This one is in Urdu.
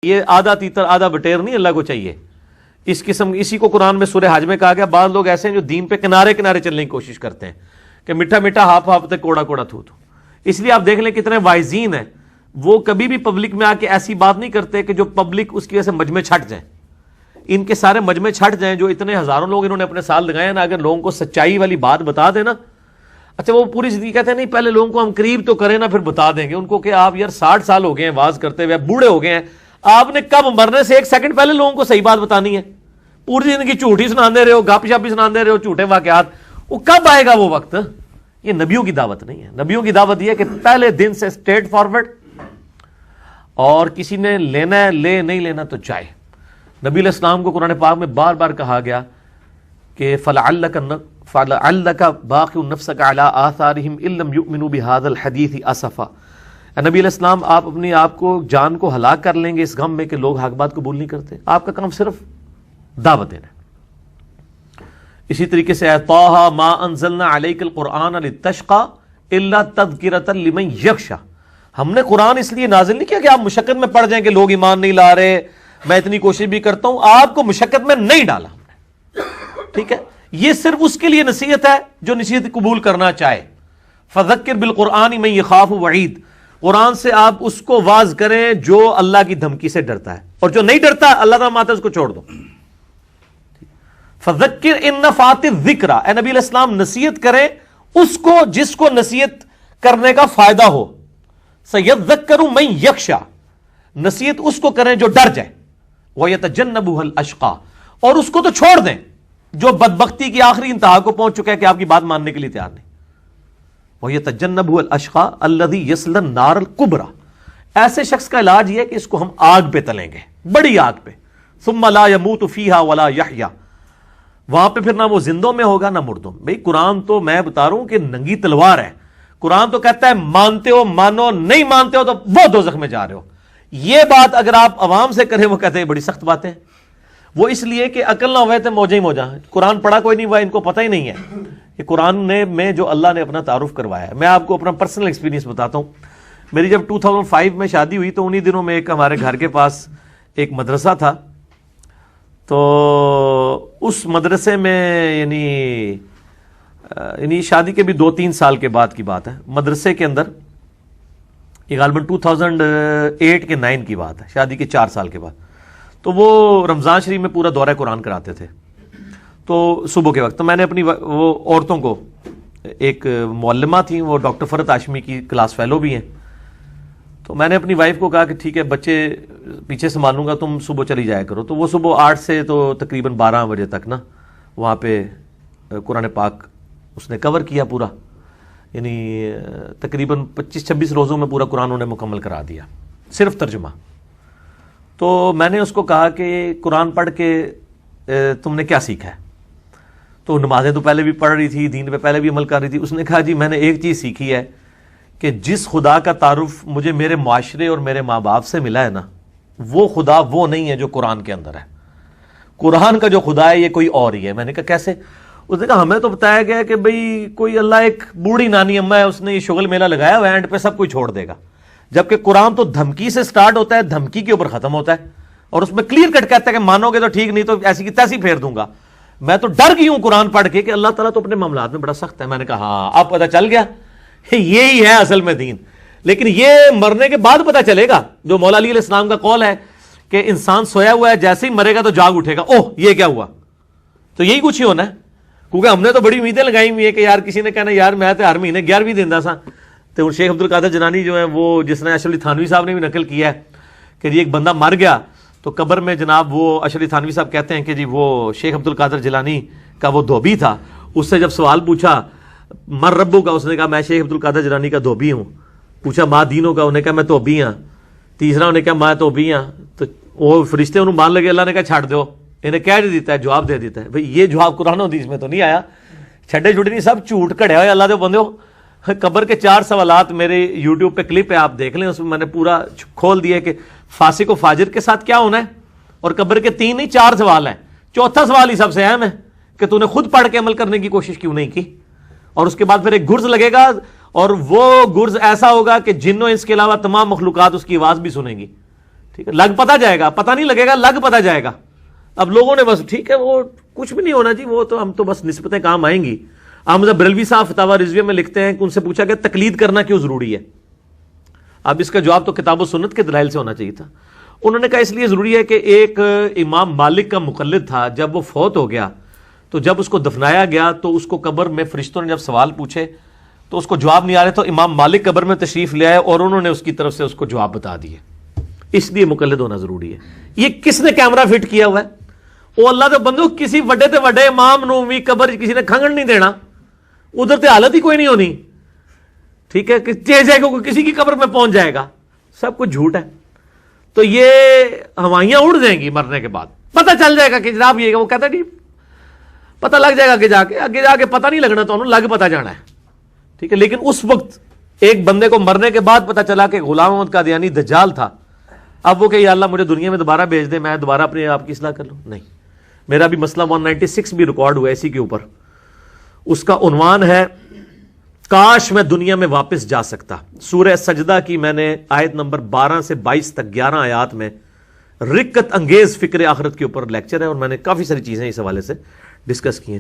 یہ آدھا تیتر آدھا بٹیر نہیں اللہ کو چاہیے اس قسم. اسی کو قرآن میں سورہ حج میں کہا گیا. بعض لوگ ایسے ہیں جو دین پہ کنارے کنارے چلنے کی کوشش کرتے ہیں کہ میٹھا میٹھا ہاف ہاف تک کوڑا کوڑا تھو. اس لیے آپ دیکھ لیں کتنے وائزین ہیں, وہ کبھی بھی پبلک میں آ کے ایسی بات نہیں کرتے کہ جو پبلک اس کی وجہ سے مجمع چھٹ جائیں. ان کے سارے مجمع چھٹ جائیں. جو اتنے ہزاروں لوگ انہوں نے اپنے ساتھ لگائے نا, اگر لوگوں کو سچائی والی بات بتا دیں نا, اچھا وہ پوری زندگی کہتے ہیں نہیں پہلے لوگوں کو ہم قریب تو کریں نا پھر بتا دیں گے ان کو کہ آپ یار 60 سال ہو گئے ہیں واز کرتے ہوئے, بوڑھے ہو گئے ہیں, آپ نے کب مرنے سے 1 سیکنڈ پہلے لوگوں کو صحیح بات بتانی ہے؟ پوری زندگی جھوٹ ہی سناندے رہے ہو, گپ شپ ہی سناندے رہے ہو, جھوٹے واقعات. وہ کب آئے گا وہ وقت؟ یہ نبیوں کی دعوت نہیں ہے. نبیوں کی دعوت یہ ہے کہ پہلے دن سے اسٹریٹ فارورڈ, اور کسی نے لینا ہے لے, نہیں لینا تو جائے. نبی علیہ السلام کو قرآن پاک میں بار بار کہا گیا کہ فَلَعَلَّكَ بَاخِعٌ نَفْسَكَ عَلَىٰ آثَارِهِمْ إِن لَّمْ يُؤْمِنُوا بِهَٰذَا الْحَدِيثِ أَسَفًا. نبی علیہ السلام آپ اپنے آپ کو جان کو ہلاک کر لیں گے اس غم میں کہ لوگ حق بات قبول نہیں کرتے. آپ کا کام صرف دعوت دینا. اسی طریقے سے طٰہَ مَا أَنزَلْنَا عَلَيْكَ الْقُرْآنَ لِتَشْقَىٰ إِلَّا تَذْكِرَةً لِمَن يَخْشَىٰ. ہم نے قرآن اس لیے نازل نہیں کیا کہ آپ مشقت میں پڑ جائیں کہ لوگ ایمان نہیں لا رہے, میں اتنی کوشش بھی کرتا ہوں, آپ کو مشقت میں نہیں ڈالا ہم نے. ٹھیک ہے, یہ صرف اس کے لیے نصیحت ہے جو نصیحت قبول کرنا چاہے. فذکر بالقرآن من یخاف وعید. قرآن سے آپ اس کو واز کریں جو اللہ کی دھمکی سے ڈرتا ہے, اور جو نہیں ڈرتا اللہ تعالیٰ ماتا اس کو چھوڑ دو. فذکر ان نفعت الذکر. اے نبی علیہ السلام نصیحت کریں اس کو جس کو نصیحت کرنے کا فائدہ ہو. سیذکر من یخشی. نصیحت اس کو کریں جو ڈر جائے. ویتجنبها الاشقی. اور اس کو تو چھوڑ دیں جو بدبختی کی آخری انتہا کو پہنچ چکا ہے کہ آپ کی بات ماننے کے لیے تیار نہیں. وَيَتَجَنَّبُهُ الْأَشْقَى الَّذِي يَصْلَى النَّارَ الْكُبْرَى. ایسے شخص کا علاج یہ ہے کہ اس کو ہم آگ پہ تلیں گے, بڑی آگ پہ. ثُمَّ لَا يَمُوتُ فِيهَا وَلَا يَحْيَا. وہاں پہ پھر نہ وہ زندوں میں ہوگا نہ مردوں میں. بھئی قرآن تو میں بتا رہا ہوں کہ ننگی تلوار ہے. قرآن تو کہتا ہے مانتے ہو مانو, نہیں مانتے ہو تو وہ دوزخ میں جا رہے ہو. یہ بات اگر آپ عوام سے کریں وہ کہتے ہیں بڑی سخت باتیں. وہ اس لیے کہ عقل نہ ہوئے تھے موجہ ہی موجہ. قرآن پڑھا کوئی نہیں ہوا, ان کو پتہ ہی نہیں ہے کہ قرآن میں جو اللہ نے اپنا تعارف کروایا ہے. میں آپ کو اپنا پرسنل ایکسپیرینس بتاتا ہوں. میری جب 2005 میں شادی ہوئی تو انہی دنوں میں ایک ہمارے گھر کے پاس ایک مدرسہ تھا. تو اس مدرسے میں یعنی شادی کے بھی 2-3 سال کے بعد کی بات ہے, مدرسے کے اندر یہ غالباً 2008 کے 9 کی بات ہے, شادی کے 4 سال کے بعد. تو وہ رمضان شریف میں پورا دورہ قرآن کراتے تھے. تو صبح کے وقت تو میں نے اپنی وہ عورتوں کو, ایک معلمہ تھیں وہ ڈاکٹر فرحت ہاشمی کی کلاس فیلو بھی ہیں, تو میں نے اپنی وائف کو کہا کہ ٹھیک ہے بچے پیچھے سنبھالوں گا, تم صبح چلی جایا کرو. تو وہ صبح 8 سے تو تقریباً 12 بجے تک نا وہاں پہ قرآن پاک اس نے کور کیا پورا, یعنی تقریباً 25-26 روزوں میں پورا قرآن انہوں نے مکمل کرا دیا, صرف ترجمہ. تو میں نے اس کو کہا کہ قرآن پڑھ کے تم نے کیا سیکھا ہے؟ تو نمازیں تو پہلے بھی پڑھ رہی تھی, دین پہ پہلے بھی عمل کر رہی تھی. اس نے کہا جی میں نے ایک چیز سیکھی ہے کہ جس خدا کا تعارف مجھے میرے معاشرے اور میرے ماں باپ سے ملا ہے نا, وہ خدا وہ نہیں ہے جو قرآن کے اندر ہے. قرآن کا جو خدا ہے یہ کوئی اور ہی ہے. میں نے کہا کیسے؟ اس نے کہا ہمیں تو بتایا گیا کہ بھئی کوئی اللہ ایک بوڑھی نانی اماں ہے, اس نے یہ شغل میلہ لگایا ہوا ہے, اینڈ پہ سب کوئی چھوڑ دے گا. جبکہ قرآن تو دھمکی سے سٹارٹ ہوتا ہے, دھمکی کے اوپر ختم ہوتا ہے, اور اس میں کلیئر کٹ کہتا ہے کہ مانو گے تو ٹھیک, نہیں تو ایسی کی تیسی پھیر دوں گا. میں تو ڈر گئی ہوں قرآن پڑھ کے کہ اللہ تعالیٰ تو اپنے معاملات میں بڑا سخت ہے. میں نے کہا ہاں اب پتہ چل گیا یہی ہے اصل میں دین. لیکن یہ مرنے کے بعد پتہ چلے گا, جو مولا علی علیہ السلام کا قول ہے کہ انسان سویا ہوا ہے, جیسے ہی مرے گا تو جاگ اٹھے گا, اوہ یہ کیا ہوا. تو یہی کچھ ہی ہونا ہے, کیونکہ ہم نے تو بڑی امیدیں لگائی ہوئی ہے کہ یار کسی نے کہنا یار میں تو ہر مہینے 11ویں دینا سا. تو شیخ عبد القادر جیلانی جو ہے وہ, جس نے اشرف علی تھانوی صاحب نے بھی نقل کیا ہے کہ جی ایک بندہ مر گیا تو قبر میں جناب وہ اشرف علی تھانوی صاحب کہتے ہیں کہ جی وہ شیخ عبد القادر جیلانی کا وہ دھوبی تھا. اس سے جب سوال پوچھا مر ربو کا, اس نے کہا میں شیخ عبد القادر جیلانی کا دھوبی ہوں. پوچھا ماں دینوں کا, انہوں نے کہا میں دھوبی ہاں. تیسرا انہوں نے کہا میں دھوبی ہاں. تو وہ فرشتے انہوں مان لگے, اللہ نے کہا چھاڑ دو, انہیں کہہ نہیں دیتا ہے, جواب دے دیتا ہے. بھئی یہ جواب قرآن و حدیث میں تو نہیں آیا. چھڈے چھوٹے نہیں, سب جھوٹ کھڑے ہوئے اللہ دے بندے ہو. قبر کے 4 سوالات میرے یوٹیوب پہ کلپ ہے, آپ دیکھ لیں, اس میں میں نے پورا کھول دیا کہ فاسق و فاجر کے ساتھ کیا ہونا ہے. اور قبر کے 3 نہیں 4 سوال ہیں. چوتھا سوال ہی سب سے اہم ہے کہ تو نے خود پڑھ کے عمل کرنے کی کوشش کیوں نہیں کی. اور اس کے بعد پھر ایک گرز لگے گا, اور وہ گرز ایسا ہوگا کہ جن و انس کے علاوہ تمام مخلوقات اس کی آواز بھی سنیں گی. ٹھیک ہے, لگ پتہ جائے گا, پتہ نہیں لگے گا, لگ پتہ جائے گا. اب لوگوں نے بس ٹھیک ہے وہ کچھ بھی نہیں ہونا جی, وہ تو ہم تو بس نسبتیں کام آئیں گی. احمد بریلوی صاحب فتاوی رضویہ میں لکھتے ہیں کہ ان سے پوچھا کہ تقلید کرنا کیوں ضروری ہے. اب اس کا جواب تو کتاب و سنت کے دلائل سے ہونا چاہیے تھا. انہوں نے کہا اس لیے ضروری ہے کہ ایک امام مالک کا مقلد تھا, جب وہ فوت ہو گیا تو جب اس کو دفنایا گیا تو اس کو قبر میں فرشتوں نے جب سوال پوچھے تو اس کو جواب نہیں آ رہے, تو امام مالک قبر میں تشریف لے آئے اور انہوں نے اس کی طرف سے اس کو جواب بتا دیے. اس لیے مقلد ہونا ضروری ہے. یہ کس نے کیمرہ فٹ کیا ہوا ہے؟ وہ اللہ دے بندو, کسی وڈے تے وڈے امام نو بھی قبر کسی نے کھنگن نہیں دینا, ادھر تے حالت ہی کوئی نہیں ہونی. ٹھیک ہے, کہ جائے گا کسی کی قبر میں پہنچ جائے گا, سب کچھ جھوٹ ہے. تو یہ ہوائیاں اڑ جائیں گی مرنے کے بعد, پتہ چل جائے گا کہ جناب یہ, وہ کہتا ہے جی پتہ لگ جائے گا کہ آگے جا کے پتہ نہیں لگنا, تو انہوں لگ پتہ جانا ہے. ٹھیک ہے, لیکن اس وقت ایک بندے کو مرنے کے بعد پتہ چلا کہ غلام احمد قادیانی دجال تھا, اب وہ کہ یا اللہ مجھے دنیا میں دوبارہ بھیج دے, میں دوبارہ اپنے آپ کی اصلاح کر لوں. نہیں, میرا بھی مسئلہ 196 بھی ریکارڈ ہوا ہے اسی کے اوپر. اس کا عنوان ہے کاش میں دنیا میں واپس جا سکتا. سورہ سجدہ کی میں نے آیت نمبر 12 سے 22 تک 11 آیات میں رکت انگیز فکر آخرت کے اوپر لیکچر ہے, اور میں نے کافی ساری چیزیں اس حوالے سے ڈسکس کی ہیں.